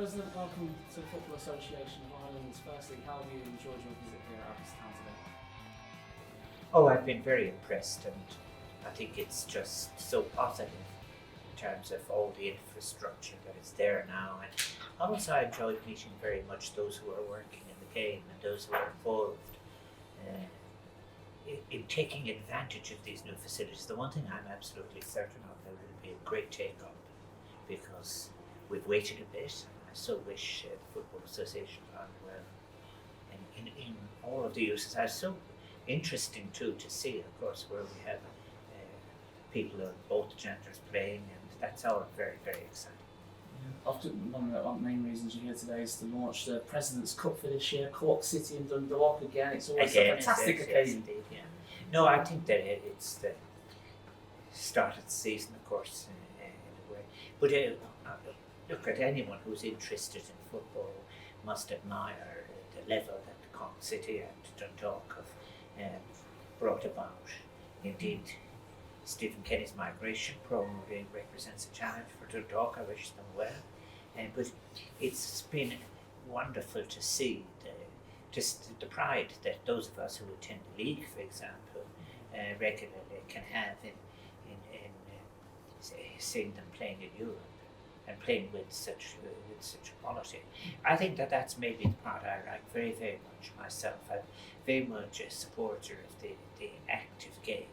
President, welcome to the Football Association of Ireland. Firstly, how have you enjoyed your visit here at Abbottstown today? Oh, I've been very impressed, and I think it's just so positive in terms of all the infrastructure that is there now. And also, I enjoyed meeting very much those who are working in the game and those who are involved in taking advantage of these new facilities. The one thing I'm absolutely certain of, there will be a great take-up because we've waited a bit. I so wish the Football Association done well in all of the uses. It's so interesting too to see, of course, where we have people of both genders playing, and that's all very, very exciting. Often one of the main reasons you're here today is to launch the President's Cup for this year, Cork City and Dundalk again. It's always a fantastic occasion. Indeed, yeah. No, I think that it's the start of the season, of course, in a way. But look, at anyone who's interested in football must admire the level that Cork City and Dundalk have brought about. Indeed, Stephen Kenny's migration probably represents a challenge for Dundalk. I wish them well. But it's been wonderful to see the pride that those of us who attend the league, for example, regularly can have in seeing them playing in Europe and playing with such quality. I think that that's maybe the part I like very, very much myself. I'm very much a supporter of the active game.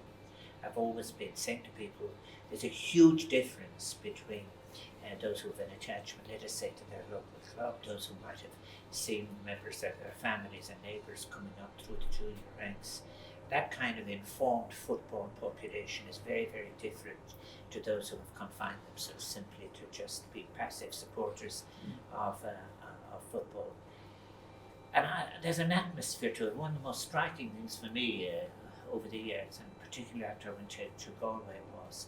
I've always been saying to people, there's a huge difference between those who have an attachment, let us say, to their local club, those who might have seen members of their families and neighbours coming up through the junior ranks. That kind of informed football population is very, very different to those who have confined themselves simply to just be passive supporters of football. And there's an atmosphere to it. One of the most striking things for me over the years, and particularly after I went to Galway, was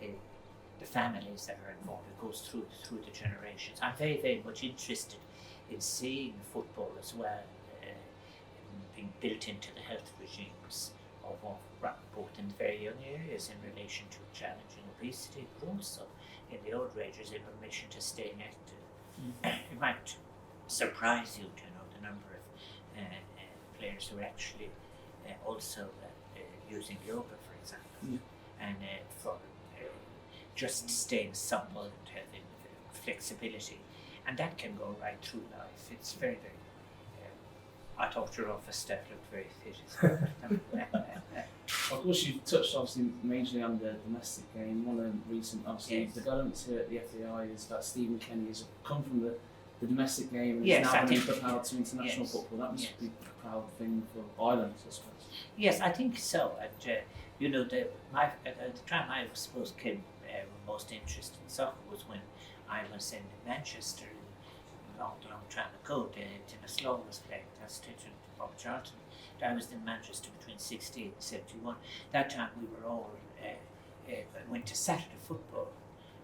the families that are involved. It goes through the generations. I'm very, very much interested in seeing football as well being built into the health regimes of both in very young areas in relation to challenging obesity, but also in the old ages in relation to staying active. It might surprise you to know the number of players who are actually also using yoga, for example, and for just staying supple and having flexibility, and that can go right through life. It's very, very. I thought your office staff looked very fit as well. Of course, you've touched obviously majorly on the domestic game. One of the recent developments here at the FAI is that Stephen Kenny has come from the domestic game and is now being propelled to international football. That must be a proud thing for Ireland, I suppose. Yes, I think so. And the time I suppose came most interested in soccer was when I was in Manchester a long time ago. Sloan was playing. That's Stitchin Bob Charlton. I was in Manchester between 60 and 71. That time we were all went to Saturday football,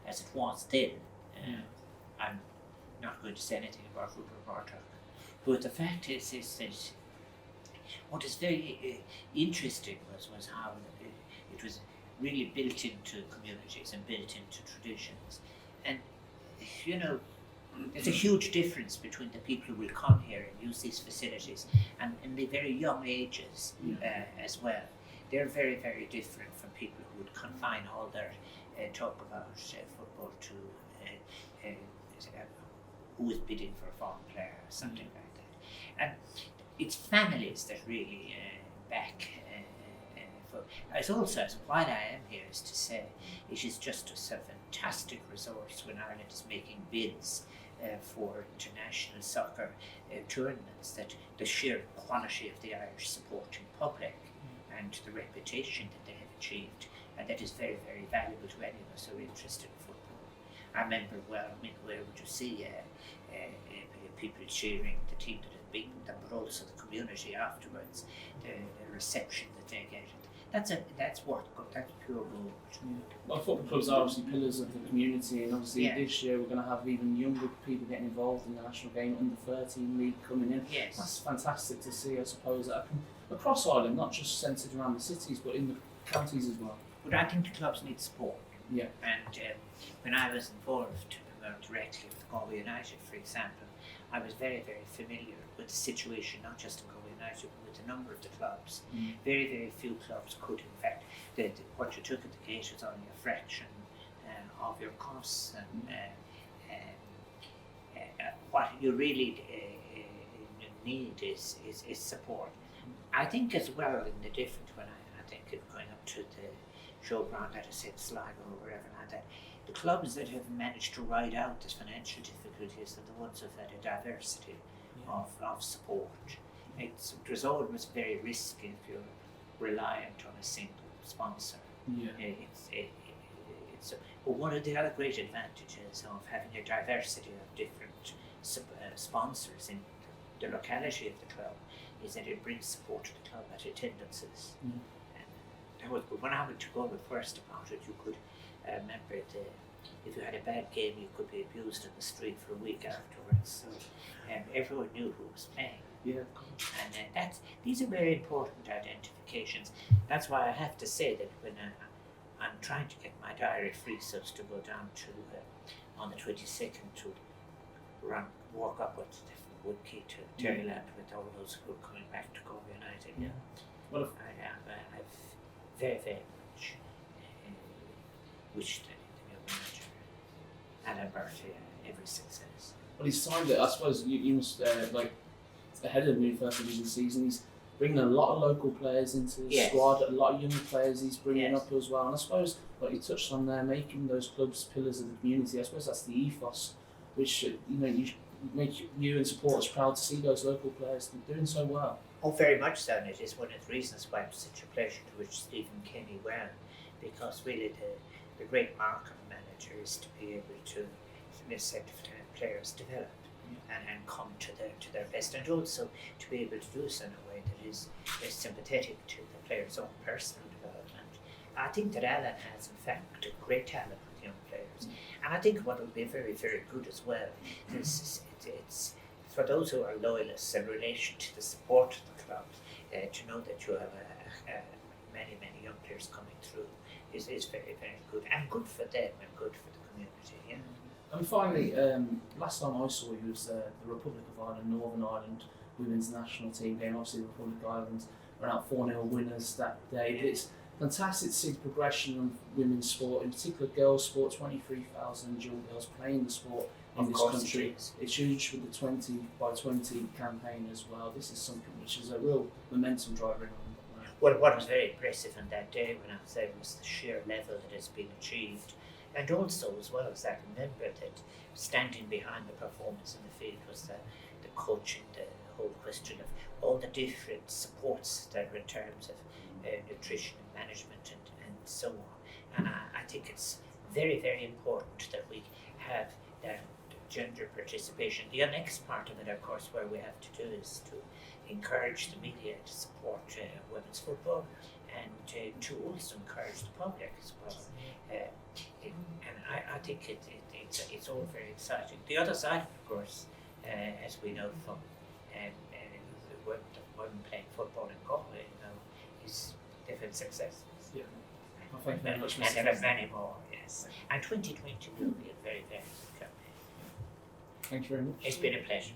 as it was then. I'm not going to say anything about Rupert Murdoch, but the fact is that what is very interesting was how it was really built into communities and built into traditions. And there's a huge difference between the people who will come here and use these facilities and in the very young ages as well. They're very, very different from people who would confine all their talk about football to who is bidding for a foreign player or something like that. And it's families that really back for. As also, why I am here is to say it is just a fantastic resource when Ireland is making bids for international soccer tournaments, that the sheer quality of the Irish supporting public and the reputation that they have achieved, and that is very, very valuable to any of us who are interested in football. I remember where would you see people cheering the team that had beaten them, but also the community afterwards, the reception that they get. That's pure gold. Well, football clubs are obviously pillars of the community, and obviously this year we're going to have even younger people getting involved in the national game, under 13 league coming in. Yes. That's fantastic to see, I suppose, across Ireland, not just centred around the cities, but in the counties as well. But I think the clubs need support. Yeah. And when I was involved directly with Galway United, for example, I was very, very familiar with the situation, not just in Galway United, but with a number of the clubs. Very, very few clubs could, in fact, what you took at the gate was only a fraction of your costs, and what you really need is support. I think as well, in the different, when I think of going up to the showground, let us say Sligo or wherever like that, the clubs that have managed to ride out the financial difficulties are the ones who've had a diversity of support. There's always very risky if you're reliant on a single sponsor. But one of the other great advantages of having a diversity of different sponsors in the locality of the club is that it brings support to the club at attendances. And that was good. When I went to Galway first about it, you could remember if you had a bad game, you could be abused in the street for a week afterwards. So everyone knew who was playing. And these are very important identifications. That's why I have to say that when I'm trying to get my diary free so as to go down to on the 22nd to walk up with Woodkey to Terryland with all those who are coming back to Galway United. Well, I've very, very much wished the new manager, Alan Bertie, every success. Well, he's signed it. I suppose you must ahead of the new first division season. He's bringing a lot of local players into the squad. A lot of young players he's bringing up as well. And I suppose, like you touched on there, making those clubs pillars of the community. I suppose that's the ethos, which you make you and supporters proud to see those local players doing so well. Oh, very much so, and it is one of the reasons why it's such a pleasure to wish Stephen Kenny well, because really the great mark of a manager is to be able to let players develop and come to their best, and also to be able to do so in a way that is sympathetic to the player's own personal development. I think that Alan has, in fact, a great talent with young players, and I think what will be very, very good as well is it's for those who are loyalists in relation to the support of the club, to know that you have many, many young players coming through is very, very good, and good for them and good for the community. And finally, last time I saw you was the Republic of Ireland, Northern Ireland women's national team game. Obviously, the Republic of Ireland were out 4-0 winners that day. But it's fantastic to see the progression of women's sport, in particular girls' sport. 23,000 young girls playing the sport in this country. It's huge with the 20 by 20 campaign as well. This is something which is a real momentum driver. Well, what was very impressive on that day when I was there was the sheer level that has been achieved. And also, as well as that, remember that standing behind the performance in the field was the coaching, the whole question of all the different supports that were in terms of nutrition and management and so on. And I think it's very, very important that we have that gender participation. The next part of it, of course, where we have to do is to encourage the media to support women's football and to also encourage the public as well. And I think it's all very exciting. The other side, of course, as we know from women playing football in Galway, is different successes. Well, thank you very much, Mr. And there are many more, yes. And 2020 will be a very, very good campaign. Thank you very much. It's been a pleasure.